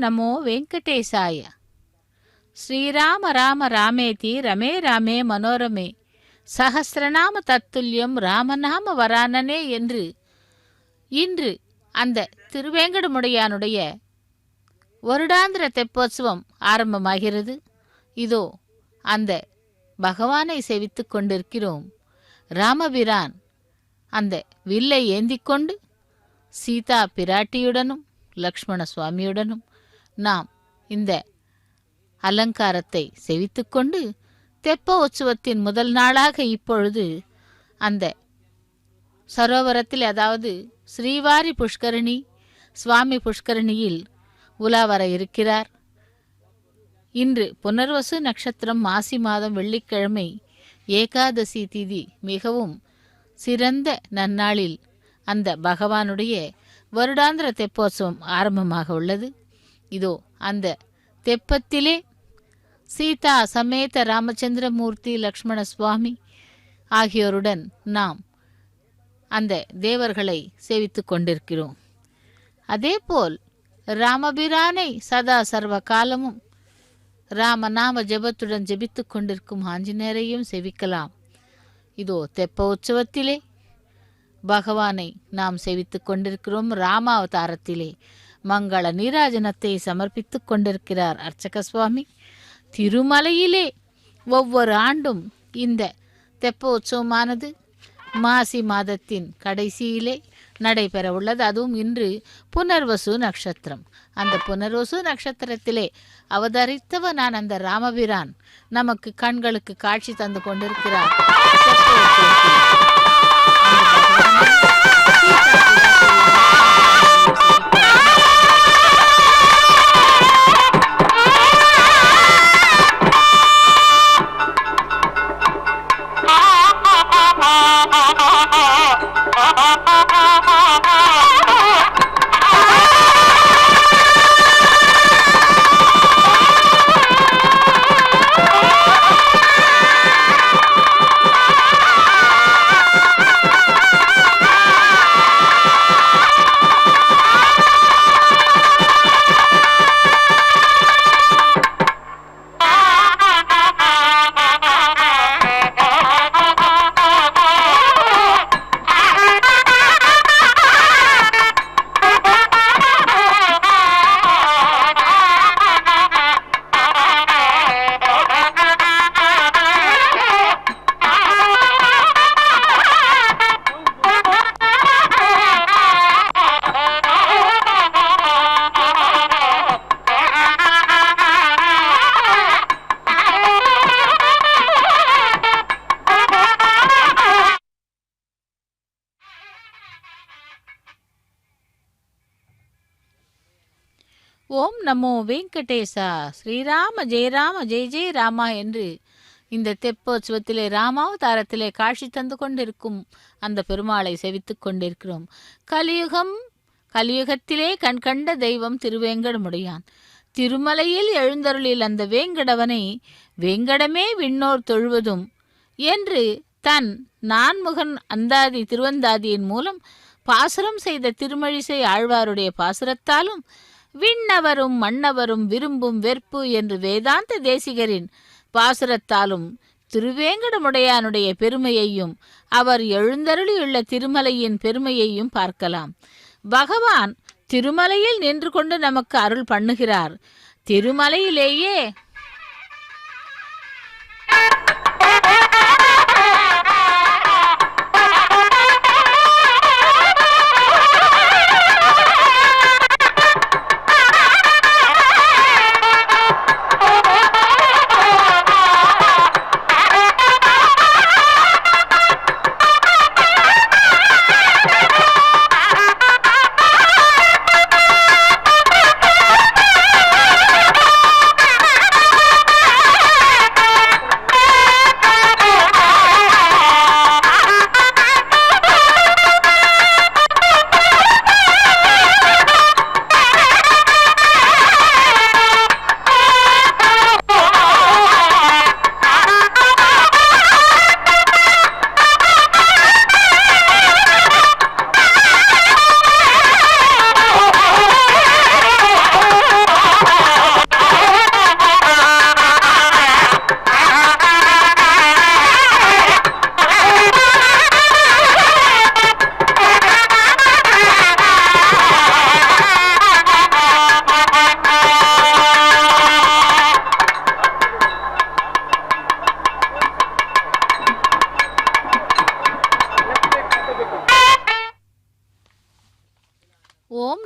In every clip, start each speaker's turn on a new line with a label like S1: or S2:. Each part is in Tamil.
S1: நமோ வெங்கடேசாய. ஸ்ரீராம ராம ராமேதி ரமே ராமே மனோரமே சஹஸ்ரநாம தத்துல்யம் ராமநாம வரானனே என்று இன்று அந்த திருவேங்கடமுடையானுடைய வருடாந்திர தெப்போத்சவம் ஆரம்பமாகிறது. இதோ அந்த பகவானை சேவித்து கொண்டிருக்கிறோம். ராமபிரான் அந்த வில்லை ஏந்திக்கொண்டு சீதா பிராட்டியுடனும் லக்ஷ்மண சுவாமியுடனும் நாம் இந்த அலங்காரத்தை சேவித்து கொண்டு தெப்ப உற்சவத்தின் முதல் நாளாக இப்பொழுது அந்த சரோவரத்தில், அதாவது ஸ்ரீவாரி புஷ்கரணி சுவாமி புஷ்கரணியில் உலா வர இருக்கிறார். இன்று புனர்வசு நட்சத்திரம், மாசி மாதம், வெள்ளிக்கிழமை, ஏகாதசி திதி, மிகவும் சிறந்த நன்னாளில் அந்த பகவானுடைய வருடாந்திர தெப்போற்சவம் ஆரம்பமாக உள்ளது. இதோ அந்த தெப்பத்திலே சீதா சமேத ராமச்சந்திரமூர்த்தி லக்ஷ்மண சுவாமி ஆகியோருடன் நாம் அந்த தேவர்களை சேவித்து கொண்டிருக்கிறோம். அதேபோல் ராமபிரானை சதா சர்வ காலமும் ராமநாம ஜபத்துடன் ஜபித்து கொண்டிருக்கும் ஆஞ்சநேயரையும் சேவிக்கலாம். இதோ தெப்ப உற்சவத்திலே பகவானை நாம் சேவித்து கொண்டிருக்கிறோம். ராமாவதாரத்திலே மங்கள நீராஜனத்தை சமர்ப்பித்து கொண்டிருக்கிறார் அர்ச்சக சுவாமி. திருமலையிலே ஒவ்வொரு ஆண்டும் இந்த தெப்ப உற்சவமானது மாசி மாதத்தின் கடைசியிலே நடைபெற உள்ளது. அதுவும் இன்று புனர்வசு நட்சத்திரம். அந்த புனர்வசு நட்சத்திரத்திலே அவதரித்தவனான் அந்த ராமபிரான் நமக்கு கண்களுக்கு காட்சி தந்து கொண்டிருக்கிறார். ஓம் நமோ வெங்கடேசா. ஸ்ரீராம ஜெயராம ஜெய ஜெய ராமா என்று இந்த தெப்போற்சவத்திலே ராமாவதாரத்திலே காட்சி தந்து கொண்டிருக்கும் அந்த பெருமாளை செவித்து கொண்டிருக்கிறோம். கலியுகத்திலே கண்கண்ட தெய்வம் திருவேங்கடமுடையான். திருமலையில் எழுந்தருளில் அந்த வேங்கடவனை வேங்கடமே விண்ணோர் தொழுவதும் என்று தன் நான்முகன் அந்தாதி திருவந்தாதியின் மூலம் பாசுரம் செய்த திருமழிசை ஆழ்வாருடைய பாசுரத்தாலும் விண்ணவரும் மன்னவரும் விரும்பும் வெற்பு என்று வேதாந்த தேசிகரின் பாசுரத்தாலும் திருவேங்கடமுடையானுடைய பெருமையையும் அவர் எழுந்தருளியுள்ள திருமலையின் பெருமையையும் பார்க்கலாம். பகவான் திருமலையில் நின்று கொண்டு நமக்கு அருள் பண்ணுகிறார். திருமலையிலேயே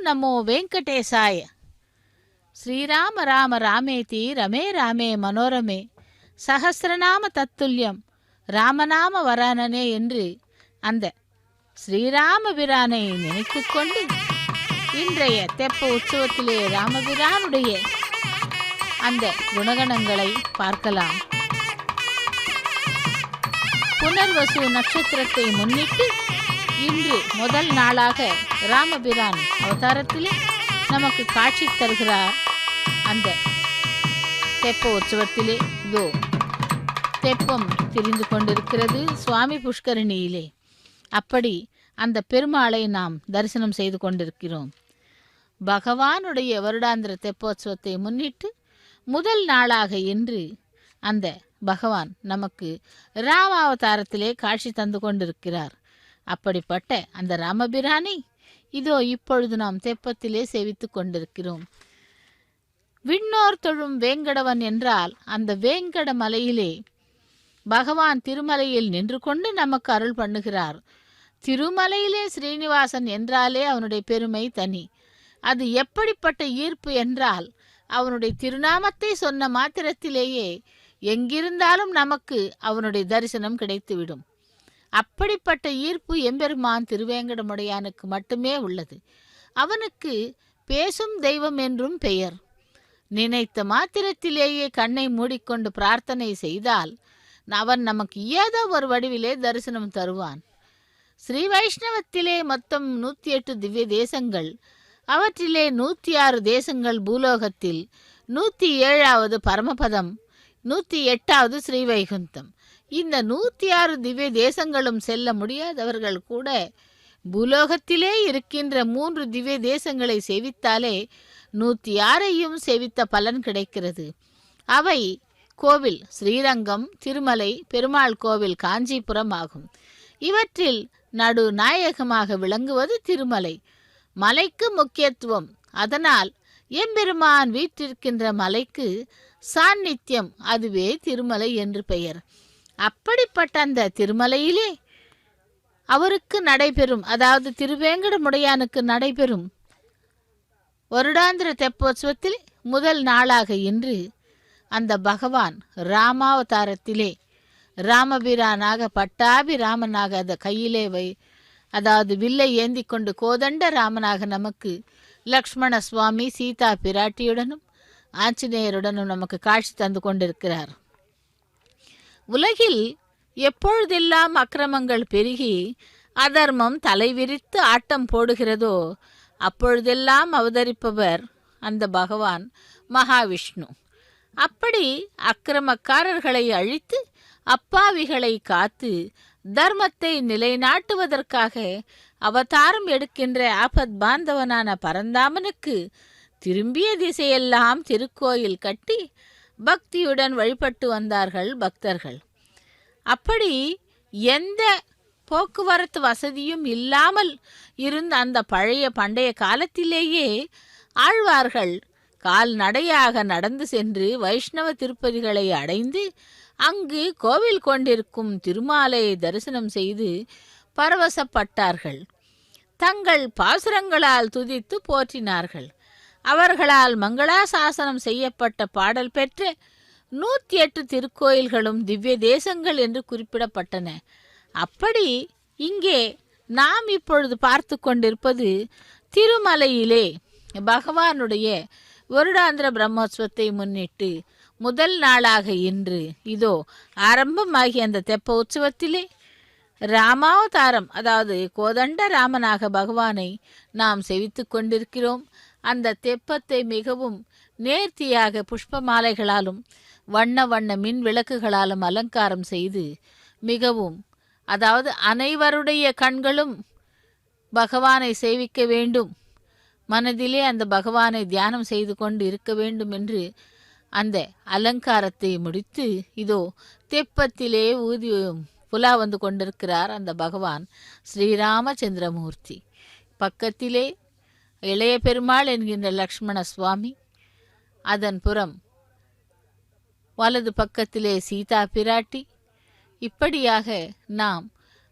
S1: நமோ வெங்கடேசாய. ஸ்ரீராம ராம ராமேதி ரமே ராமே மனோரமே சஹசிரநாம தத்துல்யம் ராமநாம வரானனே என்று அந்த ஸ்ரீராமபிரானை நினைத்து கொண்டு இன்றைய தெப்ப உற்சவத்திலே ராமபிரானுடைய அந்த குணகணங்களை பார்க்கலாம். புனர்வசு நட்சத்திரத்தை முன்னிட்டு இன்று முதல் நாளாக ராமபிரான் அவதாரத்திலே நமக்கு காட்சி தருகிறார். அந்த தெப்ப உற்சவத்திலே இதோ தெப்பம் திரிந்து கொண்டிருக்கிறது சுவாமி புஷ்கரணியிலே. அப்படி அந்த பெருமாளை நாம் தரிசனம் செய்து கொண்டிருக்கிறோம். பகவானுடைய வருடாந்திர தெப்போற்சவத்தை முன்னிட்டு முதல் நாளாக இன்று அந்த பகவான் நமக்கு ராமாவதாரத்திலே காட்சி தந்து கொண்டிருக்கிறார். அப்படிப்பட்ட அந்த ராமபிரானை இதோ இப்பொழுது நாம் தெப்பத்திலே சேவித்து கொண்டிருக்கிறோம். விண்ணோர் தொழும் வேங்கடவன் என்றால் அந்த வேங்கட மலையிலே பகவான் திருமலையில் நின்று கொண்டு நமக்கு அருள் பண்ணுகிறார். திருமலையிலே ஸ்ரீனிவாசன் என்றாலே அவனுடைய பெருமை தனி. அது எப்படிப்பட்ட ஈர்ப்பு என்றால் அவனுடைய திருநாமத்தை சொன்ன மாத்திரத்திலேயே எங்கிருந்தாலும் நமக்கு அவனுடைய தரிசனம் கிடைத்துவிடும். அப்படிப்பட்ட ஈர்ப்பு எம்பெருமான் திருவேங்கடமுடையானுக்கு மட்டுமே உள்ளது. அவனுக்கு பேசும் தெய்வம் என்றும் பெயர். நினைத்த மாத்திரத்திலேயே கண்ணை மூடிக்கொண்டு பிரார்த்தனை செய்தால் அவன் நமக்கு ஏதோ ஒரு வடிவிலே தரிசனம் தருவான். ஸ்ரீ வைஷ்ணவத்திலே மொத்தம் 108 திவ்ய தேசங்கள். அவற்றிலே 106 தேசங்கள் பூலோகத்தில், 107வது பரமபதம், 108வது ஸ்ரீவைகுந்தம். இந்த 106 திவ்ய தேசங்களும் செல்ல முடியாதவர்கள் கூட பூலோகத்திலே இருக்கின்ற 3 திவ்ய தேசங்களை சேவித்தாலே 106ஐயும் சேவித்த பலன் கிடைக்கிறது. அவை கோவில் ஸ்ரீரங்கம், திருமலை, பெருமாள் கோவில் காஞ்சிபுரம் ஆகும். இவற்றில் நடு நாயகமாக விளங்குவது திருமலை. மலைக்கு முக்கியத்துவம். அதனால் எம்பெருமான் வீற்றிருக்கின்ற மலைக்கு சாநித்தியம், அதுவே திருமலை என்று பெயர். அப்படிப்பட்ட அந்த திருமலையிலே அவருக்கு நடைபெறும், அதாவது திருவேங்கடமுடையானுக்கு நடைபெறும் வருடாந்திர தெப்போற்சவத்தில் முதல் நாளாக இன்று அந்த பகவான் ராமாவதாரத்திலே ராமபிரானாக பட்டாபிராமனாக அந்த கையிலே அதாவது வில்லை ஏந்தி கொண்டு கோதண்ட ராமனாக நமக்கு லக்ஷ்மண சுவாமி சீதா பிராட்டியுடனும் ஆஞ்சநேயருடனும் நமக்கு காட்சி தந்து கொண்டிருக்கிறார். உலகில் எப்பொழுதெல்லாம் அக்கிரமங்கள் பெருகி அதர்மம் தலைவிரித்து ஆட்டம் போடுகிறதோ அப்பொழுதெல்லாம் அவதரிப்பவர் அந்த பகவான் மகாவிஷ்ணு. அப்படி அக்கிரமக்காரர்களை அழித்து அப்பாவிகளை காத்து தர்மத்தை நிலைநாட்டுவதற்காக அவதாரம் எடுக்கின்ற ஆபத் பாந்தவனான பரந்தாமனுக்கு திரும்பிய திசையெல்லாம் திருக்கோயில் கட்டி பக்தியுடன் வழிபட்டு வந்தார்கள் பக்தர்கள். அப்படி எந்த போக்குவரத்து வசதியும் இல்லாமல் இருந்த அந்த பண்டைய காலத்திலேயே ஆழ்வார்கள் கால்நடையாக நடந்து சென்று வைஷ்ணவ திருப்பதிகளை அடைந்து அங்கு கோவில் கொண்டிருக்கும் திருமாலை தரிசனம் செய்து பரவசப்பட்டார்கள். தங்கள் பாசுரங்களால் துதித்து போற்றினார்கள். அவர்களால் மங்களாசாசனம் செய்யப்பட்ட பாடல் பெற்ற 108 திருக்கோயில்களும் திவ்ய தேசங்கள் என்று குறிப்பிடப்பட்டன. அப்படி இங்கே நாம் இப்பொழுது பார்த்து கொண்டிருப்பது திருமலையிலே பகவானுடைய வருடாந்திர பிரம்மோற்சவத்தை முன்னிட்டு முதல் நாளாக இன்று இதோ ஆரம்பமாகிய அந்த தெப்ப உற்சவத்திலே ராமாவதாரம், அதாவது கோதண்ட ராமனாக பகவானை நாம் செவித்து கொண்டிருக்கிறோம். அந்த தெப்பத்தை மிகவும் நேர்த்தியாக புஷ்ப மாலைகளாலும் வண்ண வண்ண மின் விளக்குகளாலும் அலங்காரம் செய்து மிகவும், அதாவது அனைவருடைய கண்களும் பகவானை சேவிக்க வேண்டும், மனதிலே அந்த பகவானை தியானம் செய்து கொண்டு இருக்க வேண்டும் என்று அந்த அலங்காரத்தை முடித்து இதோ தெப்பத்திலே ஊதி புலா வந்து கொண்டிருக்கிறார் அந்த பகவான் ஸ்ரீராமச்சந்திரமூர்த்தி. பக்கத்திலே இளைய பெருமாள் என்கின்ற லக்ஷ்மண சுவாமி, அதன் புறம் வலது பக்கத்திலே சீதா பிராட்டி. இப்படியாக நாம்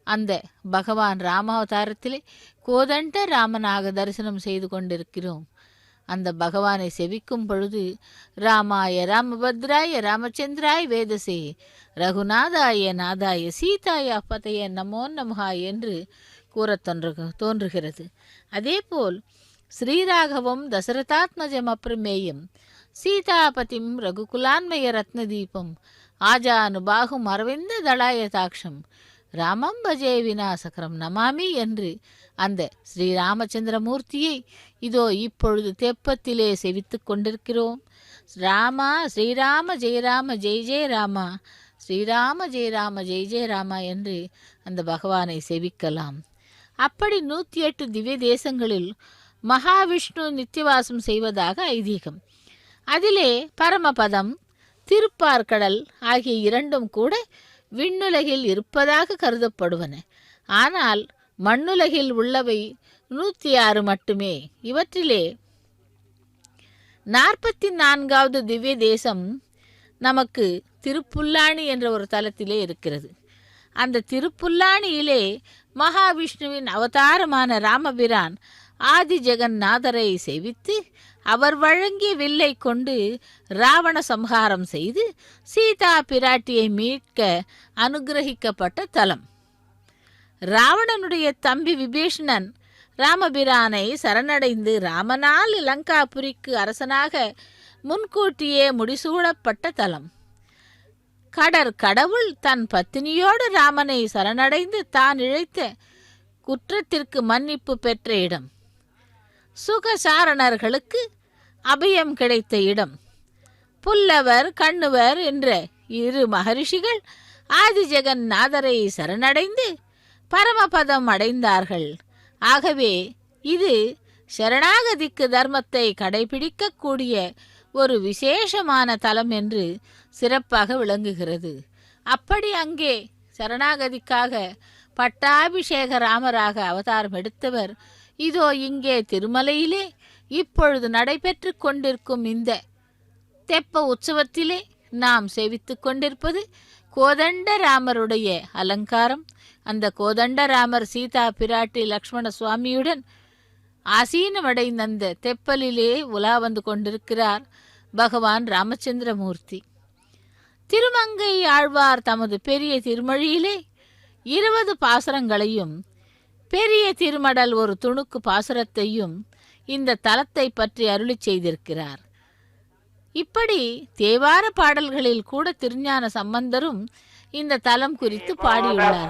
S1: அந்த பகவான் ராமாவதாரத்திலே கோதண்ட ராமனாக தரிசனம் செய்து கொண்டிருக்கிறோம். அந்த பகவானை செவிக்கும் பொழுது ராமாய ராமபத்ராய ராமச்சந்திராய் வேதசே ரகுநாதாய நாதாய சீதாய பதைய நமோ நமஹா என்று கூறத் தோன்றுகிறது. அதேபோல் ஸ்ரீராகவம் தசரதாத்மஜம் அப்ரமேயம் சீதாபதிம் ரகுகுலான்மய ரத்னதீபம் ஆஜானுபாகும் அரவிந்த தளாயதாட்சம் ராமம் பஜே விநாசகரம் நமாமி என்று அந்த ஸ்ரீராமச்சந்திரமூர்த்தியை இதோ இப்பொழுது தெப்பத்திலே செவித்து கொண்டிருக்கிறோம். ராமா ஸ்ரீராம ஜெயராம ஜெய ஜெய ராமா ஸ்ரீராம ஜெயராம ஜெய ஜெய ராமா என்று அந்த பகவானை செவிக்கலாம். அப்படி 108 திவ்ய தேசங்களில் மகாவிஷ்ணு நித்தியவாசம் செய்வதாக ஐதீகம். அதிலே பரமபதம் திருப்பார்கடல் ஆகிய இரண்டும் கூட விண்ணுலகில் இருப்பதாக கருதப்படுவன. ஆனால் மண்ணுலகில் உள்ளவை 106 மட்டுமே. இவற்றிலே 44வது திவ்ய தேசம் நமக்கு திருப்புல்லானி என்ற ஒரு தலத்திலே இருக்கிறது. அந்த திருப்புல்லானியிலே மகாவிஷ்ணுவின் அவதாரமான ராமபிரான் ஆதி ஜெகநாதரை சேவித்து அவர் வழங்கிய வில்லை கொண்டு ராவண சம்ஹாரம் செய்து சீதா பிராட்டியை மீட்க அனுகிரகிக்கப்பட்ட தலம். ராவணனுடைய தம்பி விபீஷணன் ராமபிரானை சரணடைந்து ராமனால் லங்காபுரிக்கு அரசனாக முன்கூட்டியே முடிசூடப்பட்ட தலம். கடவுள் தன் பத்தினியோடு ராமனை சரணடைந்து தான் இழைத்த குற்றத்திற்கு மன்னிப்பு பெற்ற இடம். சுகசாரணர்களுக்கு அபயம் கிடைத்த இடம். புல்லவர் கண்ணுவர் என்ற 2 மகரிஷிகள் ஆதி ஜெகநாதரை சரணடைந்து பரமபதம் அடைந்தார்கள். ஆகவே இது சரணாகதிக்கு தர்மத்தை கடைபிடிக்கக்கூடிய ஒரு விசேஷமான தலம் என்று சிறப்பாக விளங்குகிறது. அப்படி அங்கே சரணாகதிக்காக பட்டாபிஷேக ராமராக அவதாரம் எடுத்தவர் இதோ இங்கே திருமலையிலே இப்பொழுது நடைபெற்று கொண்டிருக்கும் இந்த தெப்ப உற்சவத்திலே நாம் சேவித்து கொண்டிருப்பது கோதண்ட ராமருடைய அலங்காரம். அந்த கோதண்ட ராமர் சீதா பிராட்டி லக்ஷ்மண சுவாமியுடன் ஆசீனமடைந்த அந்த தெப்பலிலே உலா வந்து கொண்டிருக்கிறார் பகவான் ராமச்சந்திரமூர்த்தி. திருமங்கை ஆழ்வார் தமது பெரிய திருமொழியிலே 20 பாசுரங்களையும் பெரிய திருமடல் ஒரு துணுக்கு பாசுரத்தையும் இந்த தலத்தை பற்றி அருளி செய்திருக்கிறார். இப்படி தேவார பாடல்களில் கூட திருஞான சம்பந்தரும் இந்த தலம் குறித்து பாடியுள்ளார்.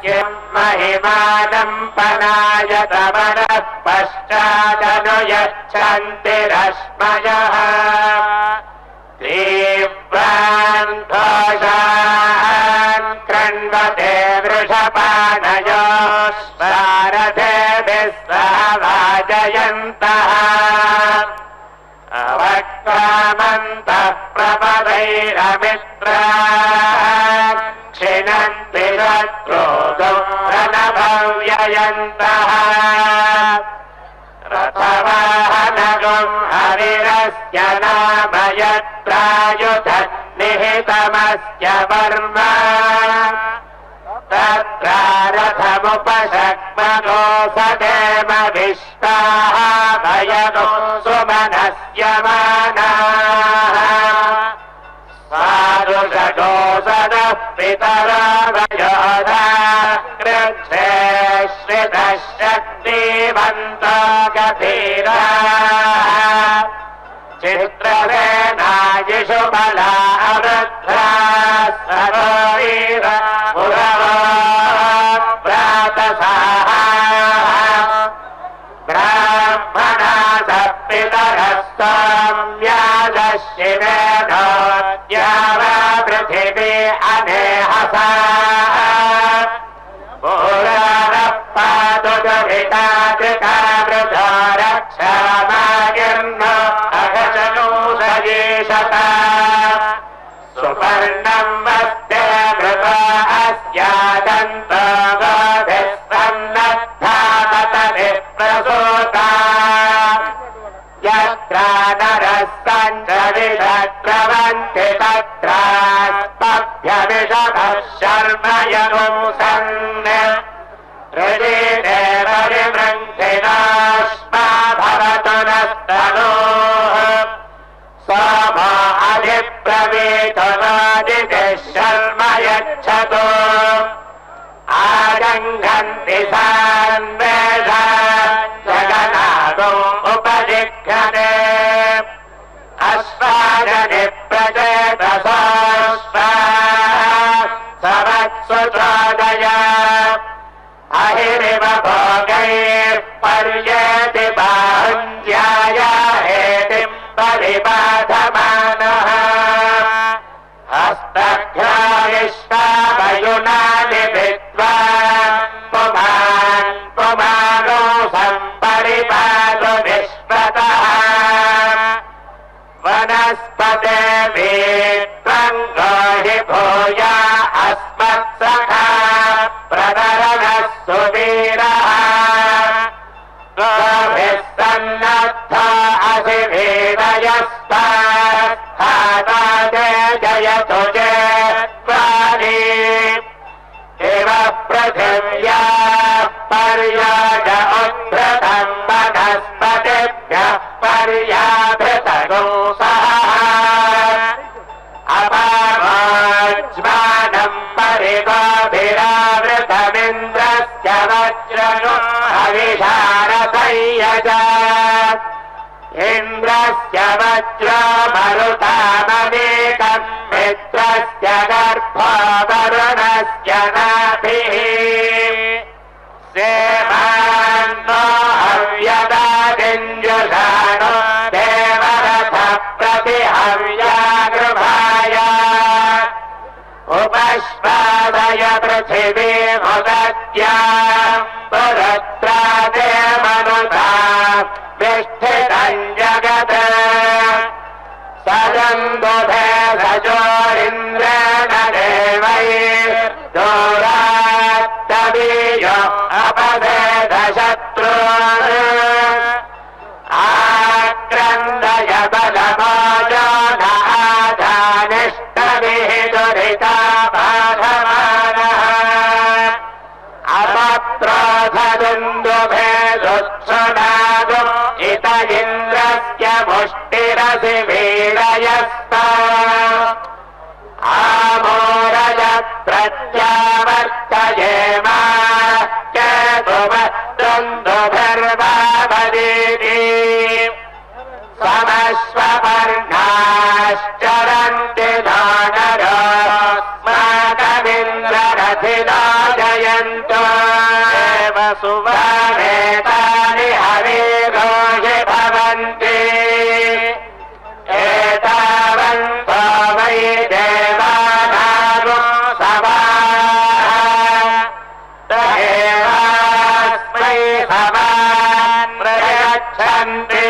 S2: அவக்ராமந்தः பிரபதைரமித்ரா க்ஷிணந்தி சத்ரோதோ ரணபவ்யயந்தः ரதவாஹனகம் ஹரிரஸ்ய நாம யத்ராயுத நிஹிதமஸ்ய வர்மா தத்ராரதமுபசக்மதோ சதேம விஷ்டாஹ பயதோ சுமனஸ்யமானாஹ சாதுஷடோசதः பிதராவயோதா கிருத்ரே ஸ்ரிதः சக்திவந்தோ கபீராः சித்ரசேனாயிஷு பலா அவருத்ரா சரோவீர புரவோ பிராதசாஹ பிராமணாஸ பிதரஸ்தாம்யாதசிவேனோ த்யாவா பிருத்திவி அநேஹசா பூராரப்பாதுஜவிதாதிகாமிருதோ ரக்ஷாமாகிர்னோ அகசனூசயேஷதா சுபர்ணம் வஸ்தே மிருதோ அஸ்யாதந்தோ கோபிஸ்வன்னத்தாமதனிः பிரசூதா யத்ரா நரः சஞ்சரிதத்ரவந்தி தத்ராஸ்பத்யவிஷமः சர்மயனுசன் शर्म यच्छतु आजङ्घन्ति सान्वेषा जगन्नाथम् उपजिघ्यते अश्वाजनि प्रचेतसोऽश्वा सवत्सु चोदय अहिरिव भोगैः पर्येति बाहुञ्ज्याय हेतिम् परिबाधमानः हस्तघ्रायिष्ठावयुनानि विद्वान् पुमान् पुमानो सम्परिपातु विश्वतः वनस्पते वेत्त्वं गाहि भूया अस्मत्सखा प्रदरणः सुवीरः गोभिः सन्नद्धा असि वेदयस्तास्ताते जयतु चेत्त्वानि इव पृथिव्याः पर्याय उद्धृतम् वनस्पतिभ्यः पर्याभृतगो सः अपामाज्मानम् परिगोभिरावृतमिन्द्रस्य वज्रनो हविषारसंयज इन्द्रस्य वज्रो मरुतामनेकम् मित्रस्य गर्भो वरुणस्य नाभिः सेवान्नो हव्यदादिञ्जुषाणो देवरथ प्रतिहव्यागृभाय उपश्वादय पृथिवीमुदद्याम् पुरुत्रा ते मनुता विष्ठितम् जगत् सदन्दुभे सजोरिन्द्रेण देवैर्दूरात्तवीयो अपभेदशत्रून् आक्रन्दय बलमाजो न आधानिष्टभिः दुरिता बाधमानः अपत्रोधदुन्दुभे दुत्सुनादु इत इन्द्रस्य मुष्टिरसि वीरयस्ता आमोरज प्रत्यावर्तयेमा केतुमद्दुन्दुभिर्वावदीति समश्वपर्णाश्चरन्ति दानरोऽस्माकमिन्द्ररथिना जयन्तु एव सुवानेतानि हविर्गोहि भवन्ति एतावन्तो वै देवानागो सवाः तदेवास्मै सवान् प्रयच्छन्ति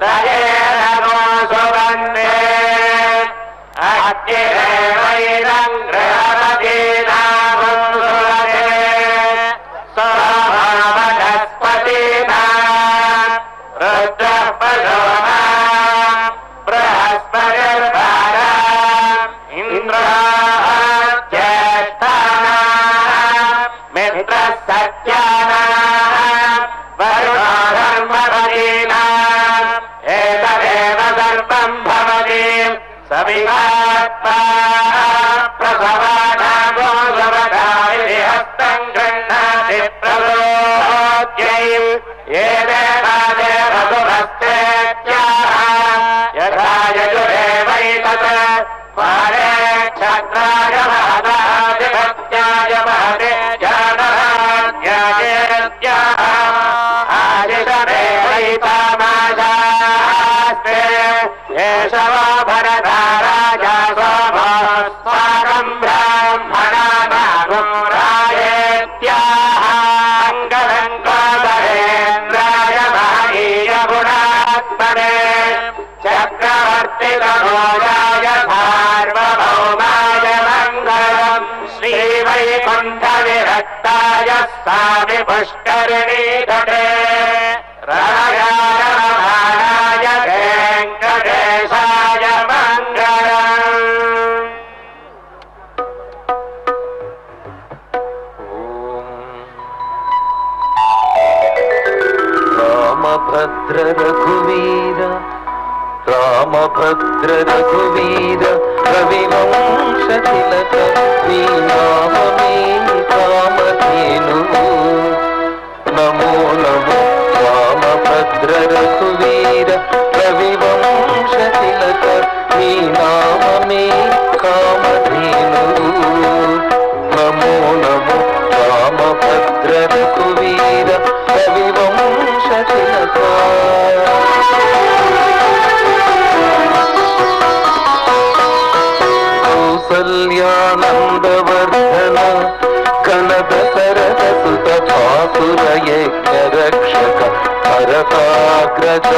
S2: तदेवो सुवन्दे अग्निरेवैरम् गृहपतीनामुं सुवदे सोमवनस्पतीनाम् रुद्रः पशूनाम् बृहस्पतिर्भाराम् इन्द्राः ज्येष्ठानाम् मित्रः सत्यानाम् वरुणो धर्मपतीनाम् एतदेव सर्वम् भवति सविहात्मा प्रसवानागो सुवदायि हस्तम् गृह्णाति प्रलोद्यै ये देवादे वसुभस्तेत्याः यथा यजुरेवैतत् मारे क्षत्राय महदाधिपत्याय महते जानराज्यायेत्याः आदिशमेवैतामाशास्ते एष वो भरता राजा सोमो स्वागम् ब्राह्मणानागुम् रायेत्याः अङ्गलङ्कोदरेन्द्राय महनीयगुणात्मने चक्रवर्तितनोजाय सार्वभौमाय मङ्गलम् श्रीवैकुण्ठविरक्ताय स्वामि पुष्करिणीतटे राजाय वेङ्कटेशाय मङ्गलम्
S3: रामभद्र रघुवीर राम రామభద్ర రఘువీర రవివంశ తిలక నీ నామమే కామధేను నమో నమో రామభద్ర రఘువీర రవివంశ తిలక నీ నామమే కామధేను నమో నమో రామభద్ర రఘువీర రవివంశ తిలక కౌసల్యానందవర్ధన కనక సరద సుత భాసుర యజ్ఞ రక్షక భరతాగ్రజ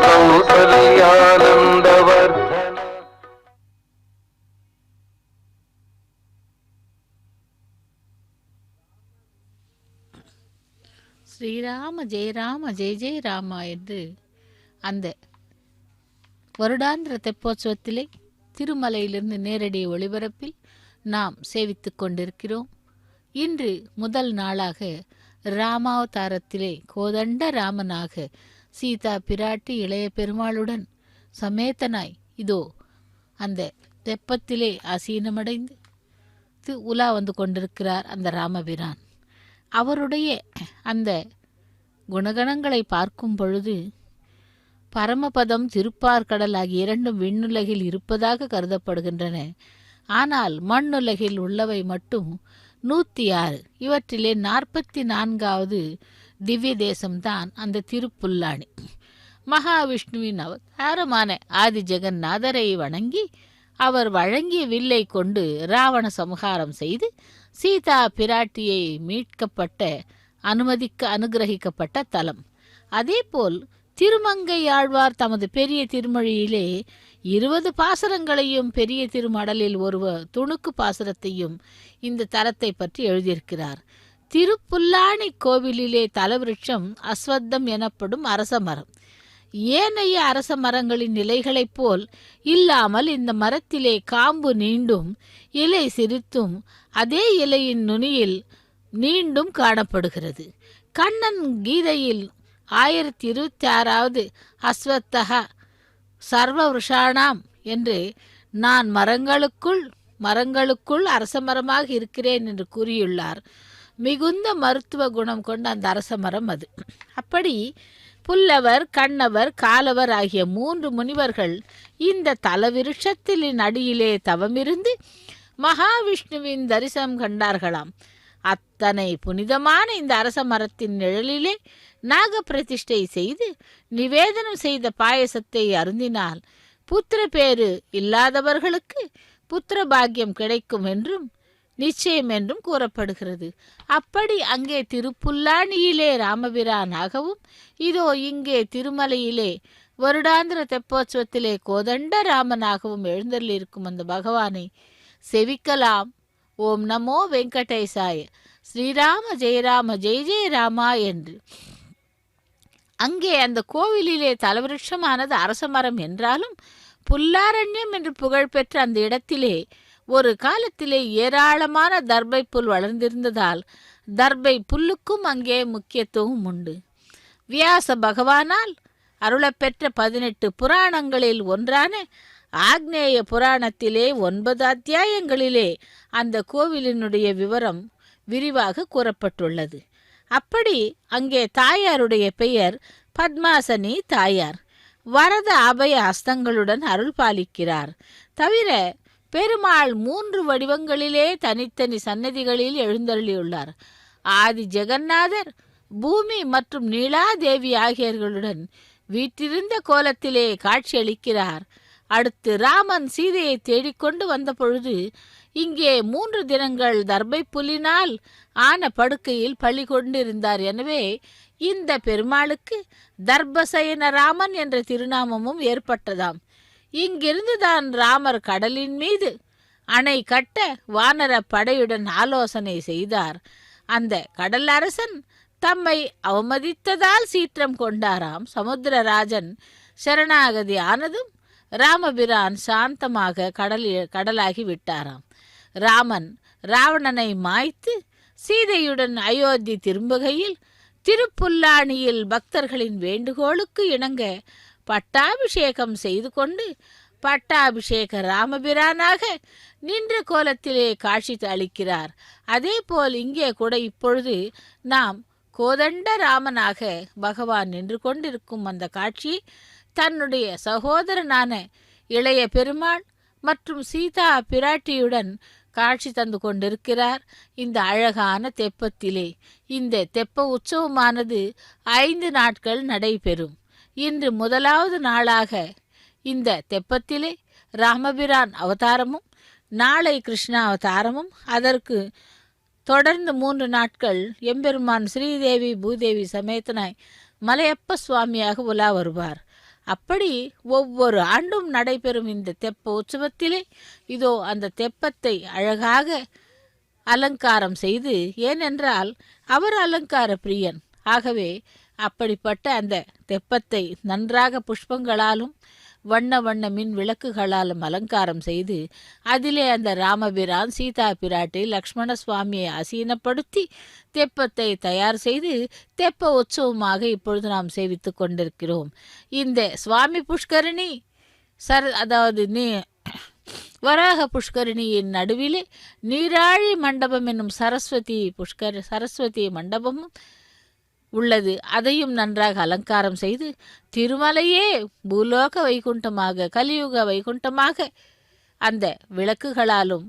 S3: కౌసల్యానందవర్ధన.
S1: ஸ்ரீராம ஜெயராம ஜெய ஜெய ராமா என்று அந்த வருடாந்திர தெப்போற்சவத்திலே திருமலையிலிருந்து நேரடி ஒளிபரப்பில் நாம் சேவித்துக் கொண்டிருக்கிறோம். இன்று முதல் நாளாக ராமாவதாரத்திலே கோதண்ட ராமனாக சீதா பிராட்டி இளைய பெருமாளுடன் சமேதனாய் இதோ அந்த தெப்பத்திலே ஆசீனமடைந்து உலா வந்து கொண்டிருக்கிறார் அந்த ராமபிரான். அவருடைய அந்த குணகணங்களை பார்க்கும் பொழுது பரமபதம் திருப்பார்கடல் ஆகிய இரண்டும் விண்ணுலகில் இருப்பதாக கருதப்படுகின்றன. ஆனால் மண்ணுலகில் உள்ளவை மட்டும் 106. இவற்றிலே 44வது திவ்ய தேசம்தான் அந்த திருப்புல்லானி. மகாவிஷ்ணுவின் அவதாரமான ஆதி ஜெகநாதரை வணங்கி அவர் வழங்கிய வில்லை கொண்டு ராவண சம்ஹாரம் செய்து சீதா பிராட்டியை மீட்கப்பட்ட அனுகிரகிக்கப்பட்ட தலம். அதேபோல் திருமங்கையாழ்வார் தமது பெரிய திருமொழியிலே 20 பாசுரங்களையும் பெரிய திருமடலில் ஒரு துணுக்கு பாசுரத்தையும் இந்த தலத்தை பற்றி எழுதியிருக்கிறார். திருப்புல்லானி கோவிலிலே தலவிருட்சம் அஸ்வத்தம் எனப்படும் அரச மரம். ஏனைய அரச மரங்களின் இலைகளைப் போல் இல்லாமல் இந்த மரத்திலே காம்பு நீண்டும் இலை சிரித்தும் அதே இலையின் நுனியில் நீண்டும் காணப்படுகிறது. கண்ணன் கீதையில் 1026வது அஸ்வத்தக சர்வ விஷாணாம் என்று நான் மரங்களுக்குள் அரச மரமாக இருக்கிறேன் என்று கூறியுள்ளார். மிகுந்த மருத்துவ குணம் கொண்ட அந்த அரச மரம் அது. அப்படி புல்லவர், கண்ணவர், காலவர் ஆகிய 3 முனிவர்கள் இந்த தலவிருஷத்தின் அடியிலே தவமிருந்து மகாவிஷ்ணுவின் தரிசனம் கண்டார்களாம். அத்தனை புனிதமான இந்த அரச மரத்தின் நிழலிலே நாக பிரதிஷ்டை செய்து நிவேதனம் செய்த பாயசத்தை அருந்தினால் புத்திர பேரு இல்லாதவர்களுக்கு புத்திர பாக்கியம் கிடைக்கும் என்றும் நிச்சயம் என்றும் கூறப்படுகிறது. அப்படி அங்கே திருப்புல்லானியிலே ராமபிரானாகவும் இதோ இங்கே திருமலையிலே வருடாந்திர தெப்போற்சவத்திலே கோதண்ட ராமனாகவும் எழுந்தருளிருக்கும் அந்த பகவானை செவிக்கலாம். ஓம் நமோ வெங்கடேசாய ஸ்ரீராம ஜெயராம ஜெய ஜெய ராமா என்று. அங்கே அந்த கோவிலிலே தலவிருட்சமானது அரச மரம் என்றாலும் புல்லாரண்யம் என்று புகழ்பெற்ற அந்த இடத்திலே ஒரு காலத்திலே ஏராளமான தர்பை புல் வளர்ந்திருந்ததால் தர்பை புல்லுக்கும் அங்கே முக்கியத்துவம் உண்டு. வியாச பகவானால் அருளப்பெற்ற 18 புராணங்களில் ஒன்றான ஆக்னேய புராணத்திலே 9 அத்தியாயங்களிலே அந்த கோவிலினுடைய விவரம் விரிவாக கூறப்பட்டுள்ளது. அப்படி அங்கே தாயாருடைய பெயர் பத்மாசனி தாயார். வரத அபய ஹஸ்தங்களுடன் அருள் பாலிக்கிறார். தவிர பெருமாள் 3 வடிவங்களிலே தனித்தனி சன்னதிகளில் எழுந்தருளியுள்ளார். ஆதி ஜெகநாதர் பூமி மற்றும் நீலாதேவி ஆகியோர்களுடன் வீற்றிருந்த கோலத்திலே காட்சியளிக்கிறார். அடுத்து ராமன் சீதையை தேடிக்கொண்டு வந்த பொழுது இங்கே 3 தினங்கள் தர்பை புலினால் ஆன படுக்கையில் பள்ளி கொண்டிருந்தார். எனவே இந்த பெருமாளுக்கு தர்பசயன ராமன் என்ற திருநாமமும் ஏற்பட்டதாம். இங்கிருந்துதான் ராமர் கடலின் மீது அணை கட்ட வானர படையுடன் ஆலோசனை செய்தார். அந்த கடல் அரசன் தம்மை அவமதித்ததால் சீற்றம் கொண்டாராம். சமுத்திரராஜன் சரணாகதி ஆனதும் ராமபிரான் சாந்தமாக கடலாகி விட்டாராம். ராமன் ராவணனை மாய்த்து சீதையுடன் அயோத்தி திரும்புகையில் திருப்புல்லானியில் பக்தர்களின் வேண்டுகோளுக்கு இணங்க பட்டாபிஷேகம் செய்து கொண்டு பட்டாபிஷேக ராமபிரானாக நின்ற கோலத்திலே காட்சி அளிக்கிறார். அதே போல் இங்கே கூட இப்பொழுது நாம் கோதண்ட ராமனாக பகவான் நின்று கொண்டிருக்கும் அந்த காட்சி தன்னுடைய சகோதரனான இளைய பெருமாள் மற்றும் சீதா பிராட்டியுடன் காட்சி தந்து கொண்டிருக்கிறார் இந்த அழகான தெப்பத்திலே. இந்த தெப்ப உற்சவமானது 5 நாட்கள் நடைபெறும். இன்று முதலாவது நாளாக இந்த தெப்பத்திலே ராமபிரான் அவதாரமும் நாளை கிருஷ்ண அவதாரமும் அதற்கு தொடர்ந்து 3 நாட்கள் எம்பெருமான் ஸ்ரீதேவி பூதேவி சமேதனாய் மலையப்ப சுவாமியாக உலா வருவார். அப்படி ஒவ்வொரு ஆண்டும் நடைபெறும் இந்த தெப்ப உற்சவத்திலே இதோ அந்த தெப்பத்தை அழகாக அலங்காரம் செய்து, ஏனென்றால் அவர் அலங்கார பிரியன், ஆகவே அப்படிப்பட்ட அந்த தெப்பத்தை நன்றாக புஷ்பங்களாலும் வண்ண வண்ண மின் விளக்குகளாலும் அலங்காரம் செய்து அதிலே அந்த ராமபிரான் சீதா பிராட்டி லக்ஷ்மண சுவாமியை ஆசீனப்படுத்தி தெப்பத்தை தயார் செய்து தெப்ப உற்சவமாக இப்பொழுது நாம் சேவித்து கொண்டிருக்கிறோம். இந்த சுவாமி புஷ்கரணி அதாவது வராக புஷ்கரணியின் நடுவிலே நீராழி மண்டபம் என்னும் சரஸ்வதி மண்டபமும் உள்ளது. அதையும் நன்றாக அலங்காரம் செய்து திருமலையே பூலோக வைகுண்டமாக கலியுக வைகுண்டமாக அந்த விளக்குகளாலும்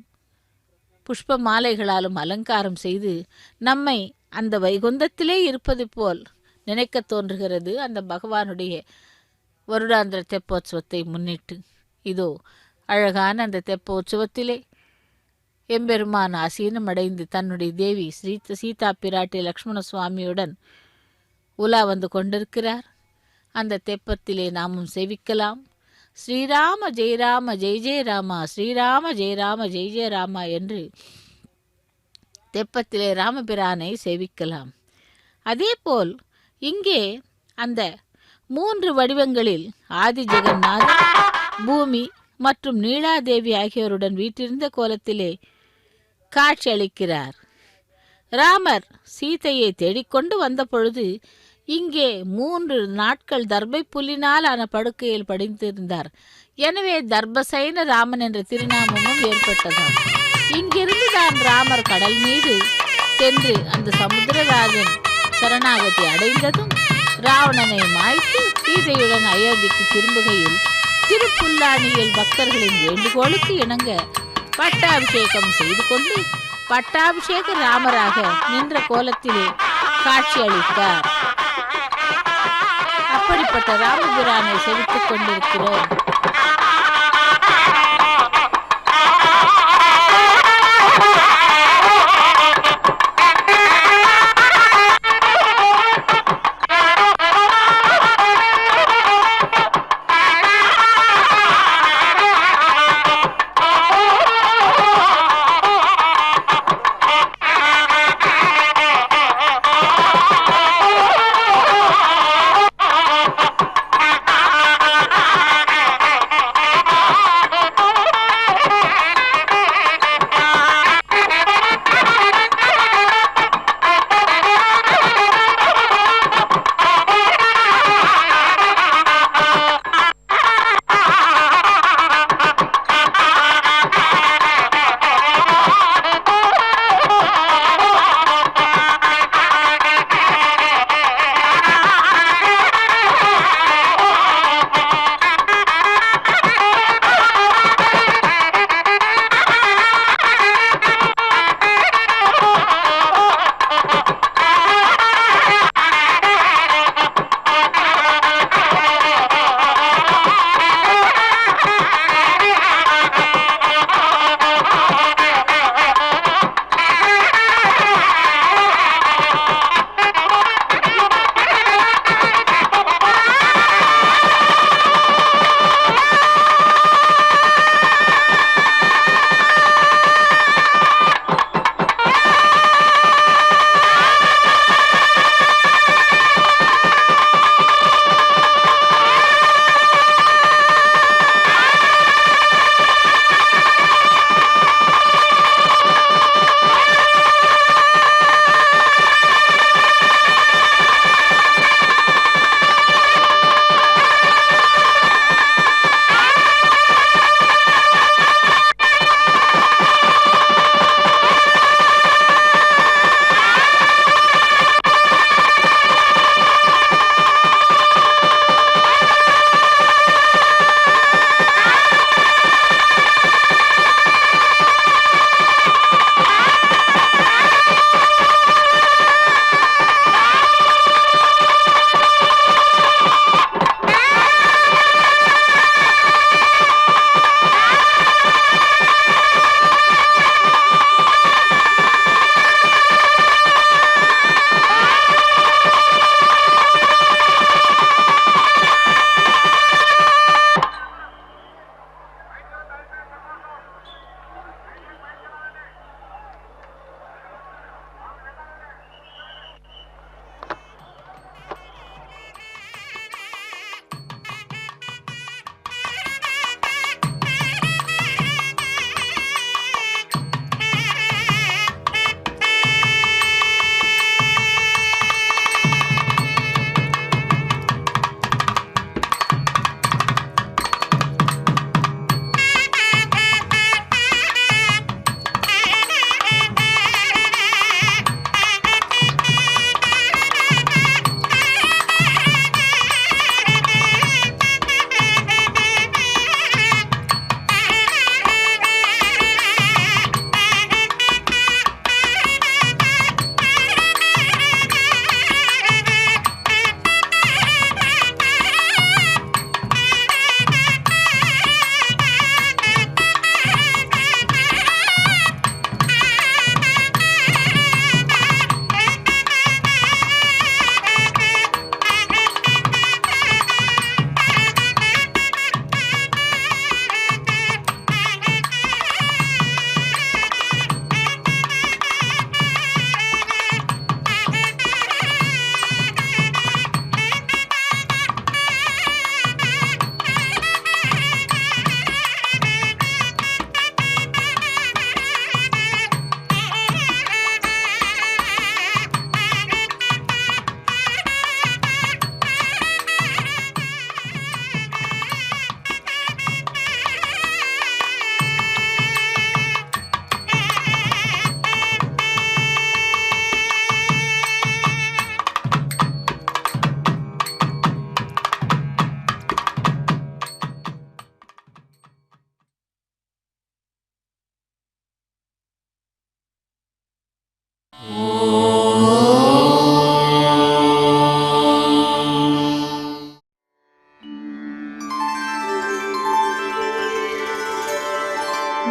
S1: புஷ்ப மாலைகளாலும் அலங்காரம் செய்து நம்மை அந்த வைகுந்தத்திலே இருப்பது போல் நினைக்க தோன்றுகிறது. அந்த பகவானுடைய வருடாந்திர தெப்போற்சவத்தை முன்னிட்டு இதோ அழகான அந்த தெப்போற்சவத்திலே எம்பெருமான் ஆசீனம் அடைந்து தன்னுடைய தேவி சீதா பிராட்டி லக்ஷ்மண சுவாமியுடன் உலா வந்து கொண்டிருக்கிறார். அந்த தெப்பத்திலே நாமும் சேவிக்கலாம். ஸ்ரீராம ஜெய ராம ஜெய ஜெய ராமா, ஸ்ரீராம ஜெய ராம ஜெய ஜெய ராமா என்று தெப்பத்திலே ராமபிரானை சேவிக்கலாம். அதேபோல் இங்கே அந்த 3 வடிவங்களில் ஆதி ஜெகநாதர், பூமி மற்றும் நீலாதேவி ஆகியோருடன் வீற்றிருந்த கோலத்திலே காட்சி அளிக்கிறார். ராமர் சீதையை தேடிக்கொண்டு வந்த பொழுது இங்கே 3 நாட்கள் தர்பை புல்லினால் ஆன படுக்கையில் படித்திருந்தார். எனவே தர்பசைன ராமன் என்ற திருநாமமும் ஏற்பட்டதாம். இங்கிருந்து தான் ராமர் கடல் மீது சென்று அந்த சமுத்திரராஜன் சரணாகதி அடைந்ததும் ராவணனை மாய்த்து சீதையுடன் அயோத்திக்கு திரும்புகையில் திருப்புல்லானியில் பக்தர்களின் வேண்டுகோளுக்கு இணங்க பட்டாபிஷேகம் செய்து கொண்டு பட்டாபிஷேக ராமராக நின்ற கோலத்திலே காட்சி அளித்தார். அப்படிப்பட்ட ராமபிரானை செலுத்திக் கொண்டிருக்கிறோம்.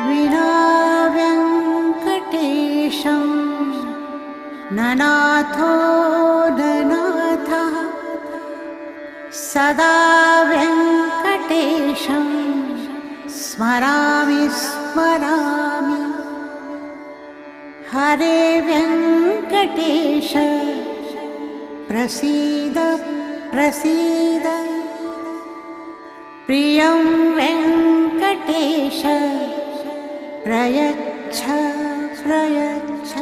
S4: विना वेङ्कटेशं ननाथो ननाथः सदा वेङ्कटेशं स्मरामि स्मरामि हरे वेङ्कटेश प्रसीद प्रसीद प्रियं वेङ्कटेश प्रयच्छ प्रयच्छ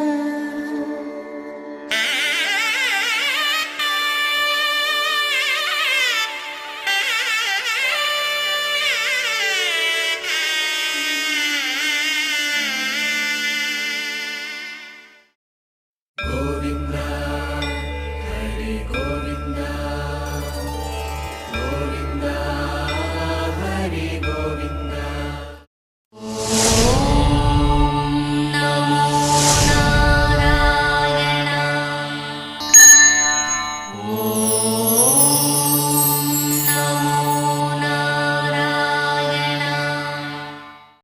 S5: Govinda